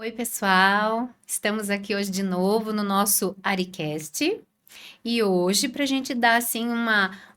Oi, pessoal! Estamos aqui hoje de novo no nosso Aricast. E hoje, para a gente dar assim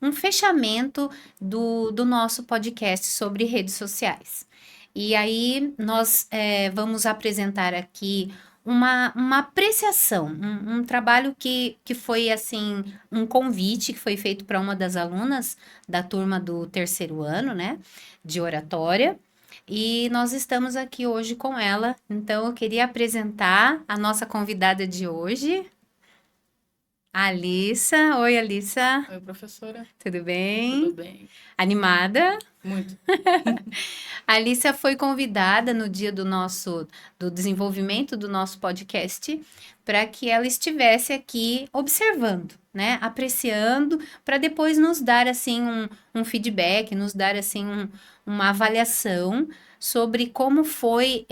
um fechamento do nosso podcast sobre redes sociais. E aí, nós vamos apresentar aqui uma apreciação, um trabalho que foi assim, um convite que foi feito para uma das alunas da turma do terceiro ano, né, de oratória. E nós estamos aqui hoje com ela, então eu queria apresentar a nossa convidada de hoje, a Alissa. Oi, Alissa, Oi, professora. tudo Tudo bem? bem? Animada? Muito. A Alissa foi convidada no dia do desenvolvimento do nosso podcast para que ela estivesse aqui observando, né, apreciando, para depois nos dar assim um feedback, nos dar assim uma avaliação sobre como foi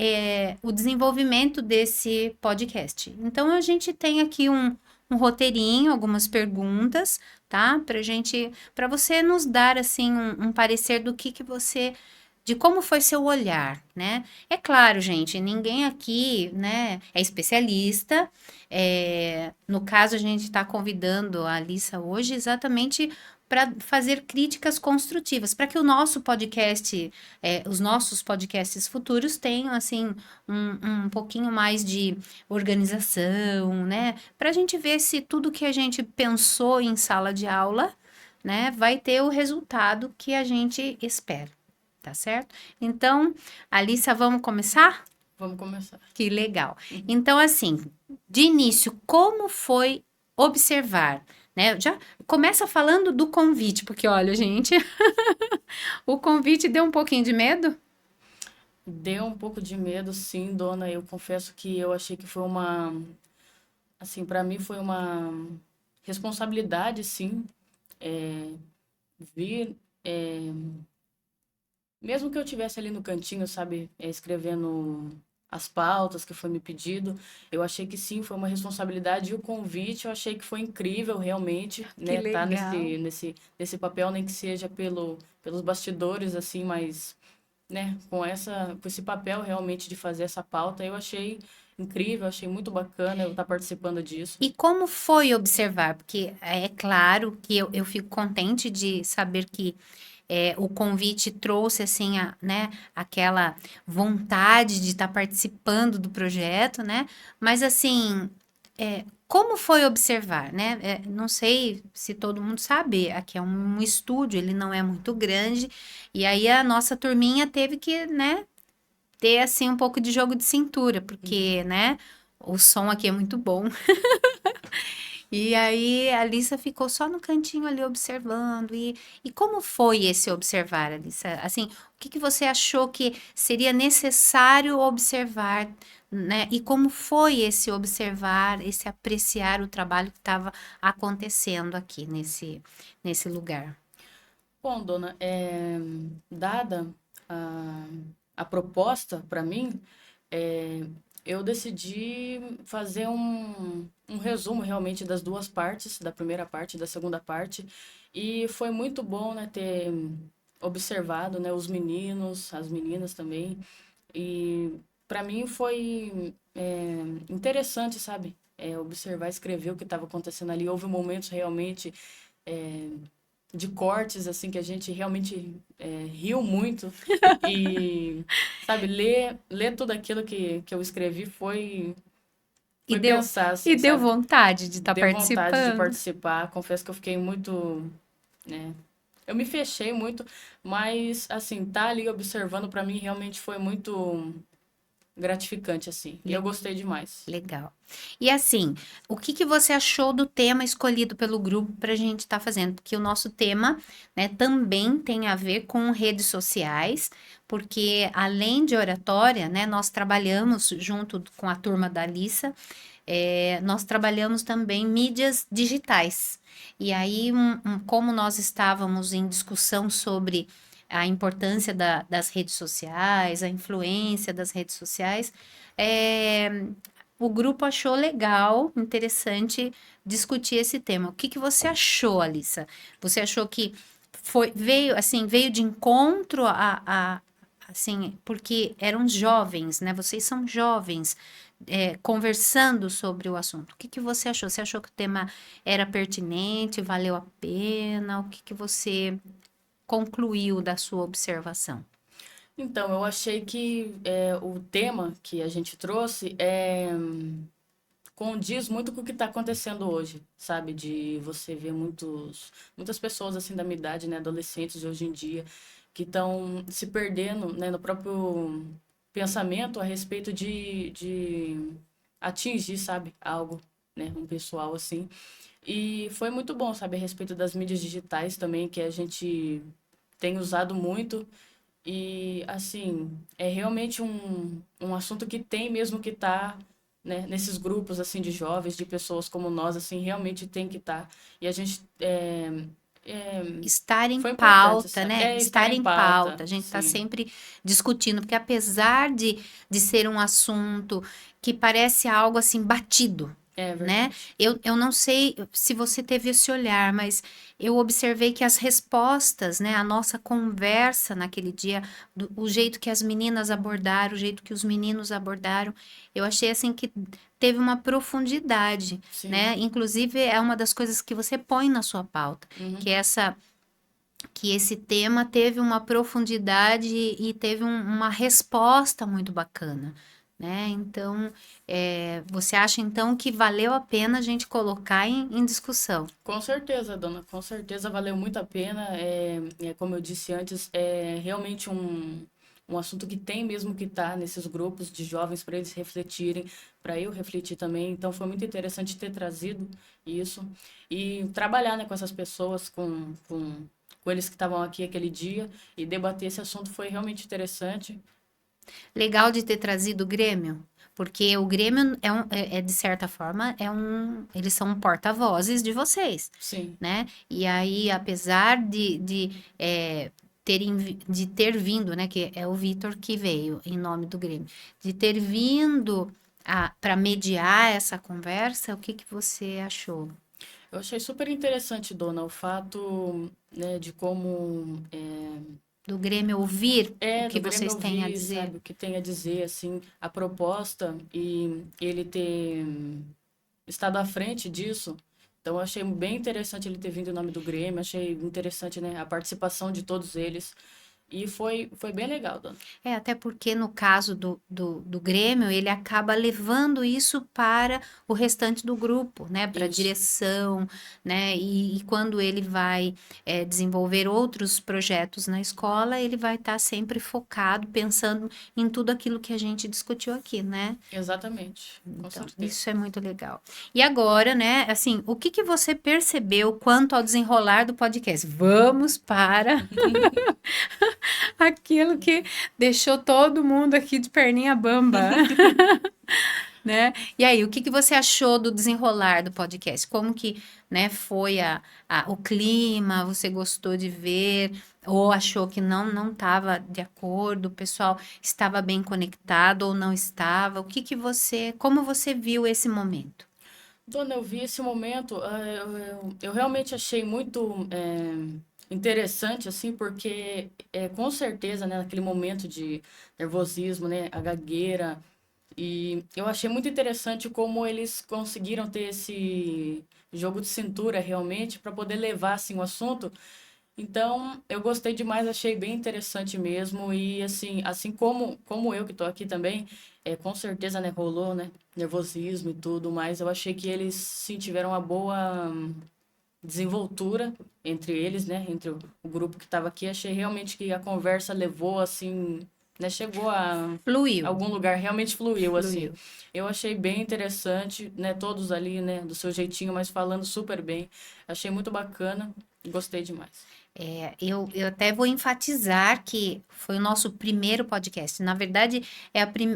o desenvolvimento desse podcast. Então a gente tem aqui um roteirinho, algumas perguntas, tá? Para você nos dar assim um parecer do que você de como foi seu olhar, né? É claro, gente, ninguém aqui, né, é especialista. No caso, a gente está convidando a Alissa hoje exatamente para fazer críticas construtivas, para que o nosso podcast, os nossos podcasts futuros tenham, assim, um pouquinho mais de organização, né? Para a gente ver se tudo que a gente pensou em sala de aula, né, vai ter o resultado que a gente espera. Tá certo? Então, Alissa, vamos começar? Vamos começar. Que legal. Então, assim, de início, como foi observar, né? Já começa falando do convite, porque olha, gente, o convite deu um pouquinho de medo? Deu um pouco de medo, sim, dona. Eu confesso que eu achei que foi assim, para mim foi uma responsabilidade, sim, é, vir, mesmo que eu tivesse ali no cantinho, sabe, escrevendo as pautas que foi me pedido, eu achei que sim, foi uma responsabilidade e o convite eu achei que foi incrível realmente, Que né, tá legal. nesse papel, nem que seja pelos bastidores, assim, mas né, com esse papel realmente de fazer essa pauta, eu achei incrível, achei muito bacana eu estar participando disso. E como foi observar? Porque é claro que eu fico contente de saber que o convite trouxe assim, né, aquela vontade de estar participando do projeto, né? Mas assim, como foi observar, né? Não sei se todo mundo sabe, aqui é um estúdio, ele não é muito grande, e aí a nossa turminha teve que, né, ter assim um pouco de jogo de cintura, porque, né, o som aqui é muito bom. E aí a Alissa ficou só no cantinho ali observando. E como foi esse observar, Alissa? Assim, o que você achou que seria necessário observar, né? E como foi esse observar, esse apreciar o trabalho que estava acontecendo aqui nesse lugar? Bom, dona, dada a, a proposta para mim, é, eu decidi fazer um resumo realmente das duas partes, da primeira parte e da segunda parte, e foi muito bom, né, ter observado, né, os meninos, as meninas também, e para mim foi interessante, sabe? Observar, escrever o que estava acontecendo ali. Houve momentos realmente é, de cortes, assim, que a gente realmente riu muito. E, sabe, ler tudo aquilo que eu escrevi E foi deu, pensar, e assim, deu sabe? vontade de estar Deu vontade de participando? participar. Confesso que eu fiquei muito, né? Eu me fechei muito, mas, assim, tá ali observando, para mim, realmente foi muito gratificante, assim. E eu gostei demais. Legal. E assim, o que você achou do tema escolhido pelo grupo para a gente estar fazendo? Porque o nosso tema, né, também tem a ver com redes sociais, porque além de oratória, né, nós trabalhamos junto com a turma da Alissa, nós trabalhamos também mídias digitais. E aí, como nós estávamos em discussão sobre a importância das redes sociais, a influência das redes sociais, é, o grupo achou legal, interessante discutir esse tema. O que você achou, Alissa? Você achou que veio de encontro assim, porque eram jovens, né? Vocês são jovens, conversando sobre o assunto. O que que você achou? Você achou que o tema era pertinente, valeu a pena? O que que você concluiu da sua observação? Então, eu achei que o tema que a gente trouxe condiz muito com o que está acontecendo hoje, sabe? De você ver muitas pessoas assim da minha idade, né, adolescentes de hoje em dia, que estão se perdendo, né, no próprio pensamento a respeito de atingir, sabe, algo, né, um pessoal assim. E foi muito bom, sabe, a respeito das mídias digitais também, que a gente tem usado muito. E, assim, é realmente um assunto que tem mesmo que estar, né, nesses grupos, assim, de jovens, de pessoas como nós, assim, realmente tem que estar. E a gente, é, Estar em foi importante, pauta, sabe? né? É estar Estar em em pauta, pauta. A gente está sim. sempre discutindo, porque apesar de ser um assunto que parece algo assim batido, É né? verdade. Eu não sei se você teve esse olhar, mas eu observei que as respostas, né? A nossa conversa naquele dia, o jeito que as meninas abordaram, o jeito que os meninos abordaram, eu achei assim que teve uma profundidade, Sim. né? Inclusive é uma das coisas que você põe na sua pauta, Uhum. que é que esse tema teve uma profundidade e teve uma resposta muito bacana, né? Então, você acha então que valeu a pena a gente colocar em discussão? Com certeza, dona, com certeza valeu muito a pena. Como eu disse antes, é realmente um assunto que tem mesmo que estar nesses grupos de jovens para eles refletirem, para eu refletir também. Então foi muito interessante ter trazido isso e trabalhar, né, com essas pessoas, com eles que estavam aqui aquele dia e debater esse assunto foi realmente interessante. Legal de ter trazido o Grêmio, porque o Grêmio de certa forma, eles são porta-vozes de vocês, Sim. né? E aí, apesar de ter vindo, né? Que é o Vitor que veio em nome do Grêmio, de ter vindo para mediar essa conversa, o que que você achou? Eu achei super interessante, dona, o fato, né, de como Do Grêmio ouvir o do que Grêmio vocês têm a ouvir, dizer? sabe, o que tem a dizer, assim, a proposta e ele ter estado à frente disso. Então, eu achei bem interessante ele ter vindo em nome do Grêmio, achei interessante, né, a participação de todos eles. E foi bem legal, dona. Até porque no caso do Grêmio, ele acaba levando isso para o restante do grupo, né? Para a Isso, direção, né? E quando ele vai desenvolver outros projetos na escola, ele vai estar sempre focado, pensando em tudo aquilo que a gente discutiu aqui, né? exatamente, com Então, certeza. isso é muito legal. E agora, né, assim, o que que você percebeu quanto ao desenrolar do podcast? Vamos para aquilo que deixou todo mundo aqui de perninha bamba, né? E aí, o que que você achou do desenrolar do podcast? Como que, né, foi o clima? Você gostou de ver? Ou achou que não estava de acordo? O pessoal estava bem conectado ou não estava? Como você viu esse momento? Dona, eu vi esse momento, eu realmente achei muito interessante, assim, porque com certeza, né, naquele momento de nervosismo, né, a gagueira, e eu achei muito interessante como eles conseguiram ter esse jogo de cintura realmente para poder levar assim o assunto. Então, eu gostei demais, achei bem interessante mesmo e assim como eu que tô aqui também, com certeza, né, rolou, né, nervosismo e tudo, mas eu achei que eles sim tiveram uma boa desenvoltura entre eles, né, entre o grupo que estava aqui. Achei realmente que a conversa levou assim, né, chegou a Fluiu, algum lugar, realmente fluiu assim. fluiu. Eu achei bem interessante, né, todos ali, né, do seu jeitinho, mas falando super bem. Achei muito bacana, gostei demais. Eu até vou enfatizar que foi o nosso primeiro podcast. Na verdade,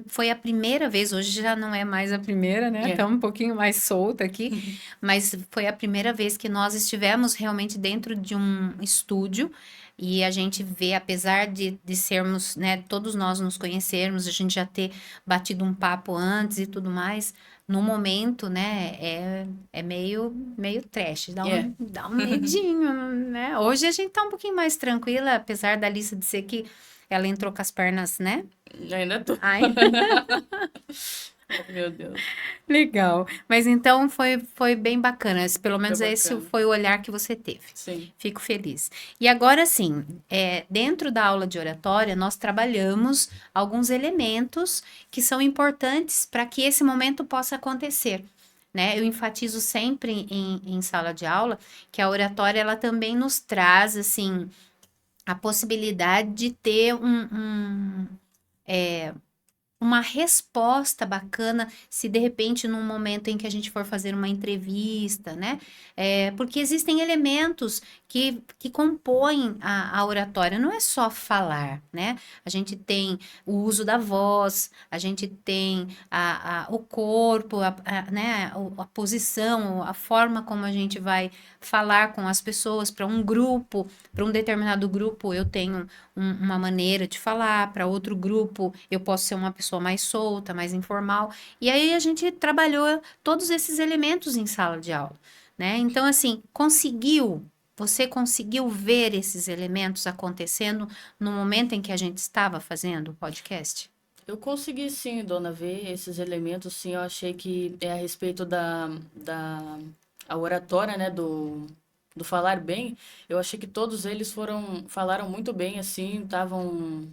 foi a primeira vez, hoje já não é mais a primeira, né? É, Estamos um pouquinho mais solta aqui, mas foi a primeira vez que nós estivemos realmente dentro de um estúdio e a gente vê, apesar de sermos, né, todos nós nos conhecermos, a gente já ter batido um papo antes e tudo mais, no momento, né, é meio trash, É, dá um medinho, né? Hoje a gente tá um pouquinho mais tranquila, apesar da Alice dizer que ela entrou com as pernas, né? ainda tô. Ai, Oh, meu Deus. legal. Mas então foi bem bacana. Pelo Foi menos esse bacana. foi o olhar que você teve. Sim. Fico feliz. E agora sim, dentro da aula de oratória, nós trabalhamos alguns elementos que são importantes para que esse momento possa acontecer. Né? Eu enfatizo sempre em sala de aula que a oratória ela também nos traz assim a possibilidade de ter uma resposta bacana se de repente num momento em que a gente for fazer uma entrevista, né? Porque existem elementos que compõem a oratória, não é só falar, né? A gente tem o uso da voz, a gente tem o corpo, né? A posição, a forma como a gente vai falar com as pessoas para um grupo, para um determinado grupo eu tenho uma maneira de falar, para outro grupo eu posso ser uma pessoa mais solta, mais informal. E aí a gente trabalhou todos esses elementos em sala de aula, né? Então, assim, você conseguiu ver esses elementos acontecendo no momento em que a gente estava fazendo o podcast? Eu consegui sim, dona, ver esses elementos, sim. Eu achei que é a respeito da a oratória, né, do falar bem. Eu achei que todos eles falaram muito bem, assim, estavam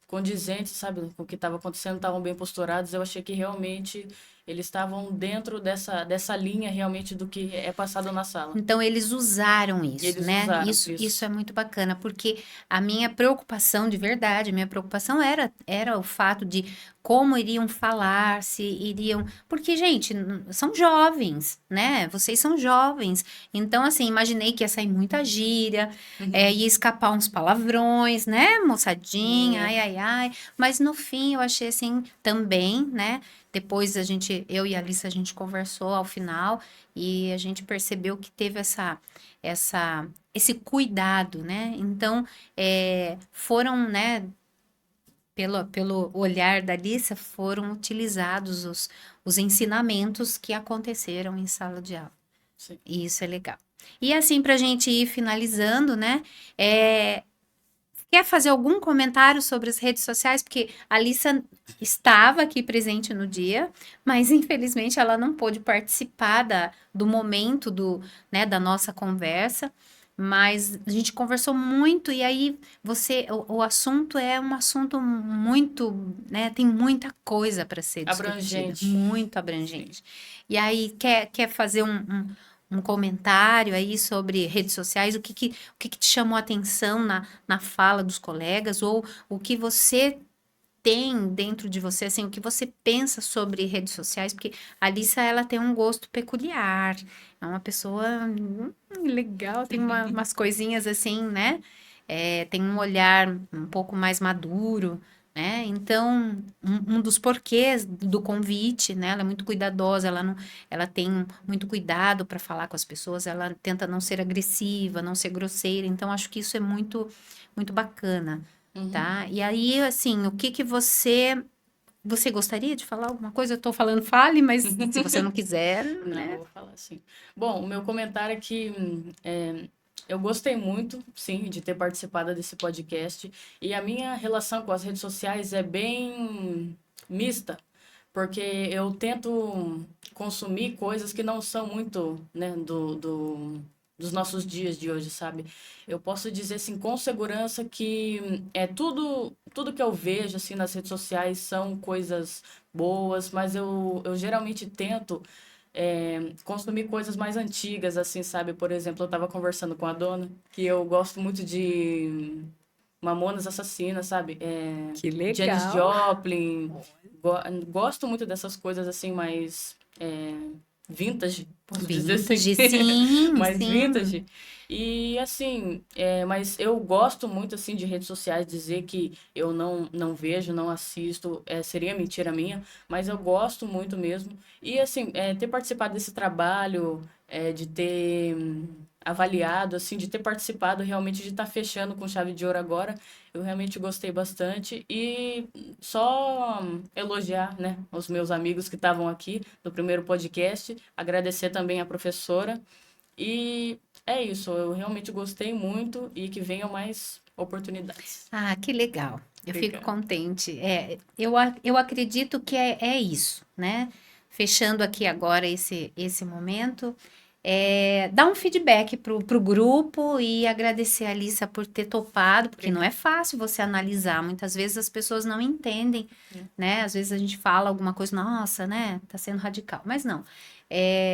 condizentes, sabe, com o que estava acontecendo, estavam bem posturados. Eu achei que realmente eles estavam dentro dessa linha realmente do que é passado na sala. Então, eles usaram E isso, eles né? usaram Isso isso. é muito bacana, porque a minha preocupação de verdade, a minha preocupação era o fato de como iriam falar, se iriam. Porque, gente, são jovens, né? Vocês são jovens. Então, assim, imaginei que ia sair muita gíria, ia escapar uns palavrões, né, moçadinha, É. ai, ai, ai. Mas no fim, eu achei assim também, né? Depois eu e a Alice, a gente conversou ao final. E a gente percebeu que teve esse cuidado, né? Então, foram, né, pelo olhar da Alissa, foram utilizados os ensinamentos que aconteceram em sala de aula. Sim. E isso é legal. E assim, para a gente ir finalizando, né? É, Quer fazer algum comentário sobre as redes sociais? Porque a Alissa estava aqui presente no dia, mas infelizmente ela não pôde participar do momento né, da nossa conversa. Mas a gente conversou muito e aí o assunto é um assunto muito, né, tem muita coisa para ser discutida, Abrangente. muito Sim. abrangente. E aí quer fazer um comentário aí sobre redes sociais? O que te chamou a atenção na fala dos colegas, ou o que você tem dentro de você, assim, o que você pensa sobre redes sociais, porque a Alissa, ela tem um gosto peculiar, é uma pessoa legal, tem umas coisinhas assim, né? Tem um olhar um pouco mais maduro, né? Então, um dos porquês do convite, né? Ela é muito cuidadosa, ela tem muito cuidado para falar com as pessoas, ela tenta não ser agressiva, não ser grosseira, então acho que isso é muito bacana. Uhum. Tá? E aí, assim, o que que você gostaria de falar alguma coisa? Eu tô falando, fale, mas se você não quiser, Não, eu né? vou falar assim. Bom, o meu comentário é que eu gostei muito, sim, de ter participado desse podcast. E a minha relação com as redes sociais é bem mista, porque eu tento consumir coisas que não são muito, né, dos nossos dias de hoje, sabe? Eu posso dizer, assim, com segurança que tudo que eu vejo, assim, nas redes sociais são coisas boas, mas eu geralmente tento consumir coisas mais antigas, assim, sabe? Por exemplo, eu tava conversando com a dona, que eu gosto muito de Mamonas Assassinas, sabe? Que Janis legal. Joplin. Go- Gosto muito dessas coisas, assim, mais vintage, posso dizer assim. Vintage, sim, Mais sim. vintage. E, assim, mas eu gosto muito, assim, de redes sociais, dizer que eu não vejo, não assisto, seria mentira minha, mas eu gosto muito mesmo. E, assim, ter participado desse trabalho, de ter avaliado, assim, de ter participado, realmente de estar fechando com chave de ouro agora. Eu realmente gostei bastante e só elogiar, né, os meus amigos que estavam aqui no primeiro podcast, agradecer também a professora e é isso, eu realmente gostei muito e que venham mais oportunidades. Ah, que legal. Eu fico Obrigada. contente. Eu acredito que é isso, né? Fechando aqui agora esse momento, dar um feedback pro grupo e agradecer a Alissa por ter topado, porque não é fácil você analisar. Muitas vezes as pessoas não entendem, né? Às vezes a gente fala alguma coisa, nossa, né? Tá sendo radical. Mas não.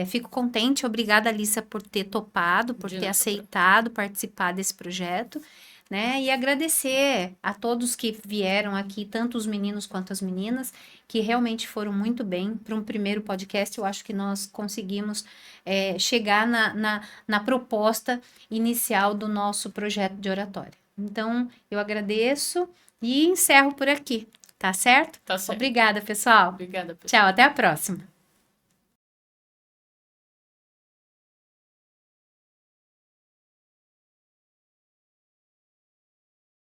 Fico contente, obrigada, Alissa, por ter topado, por De ter nada. aceitado participar desse projeto. Né? E agradecer a todos que vieram aqui, tanto os meninos quanto as meninas, que realmente foram muito bem. Para um primeiro podcast, eu acho que nós conseguimos chegar na proposta inicial do nosso projeto de oratória. Então, eu agradeço e encerro por aqui, tá certo? Tá certo. Obrigada, pessoal. Obrigada, pessoal. Tchau, até a próxima.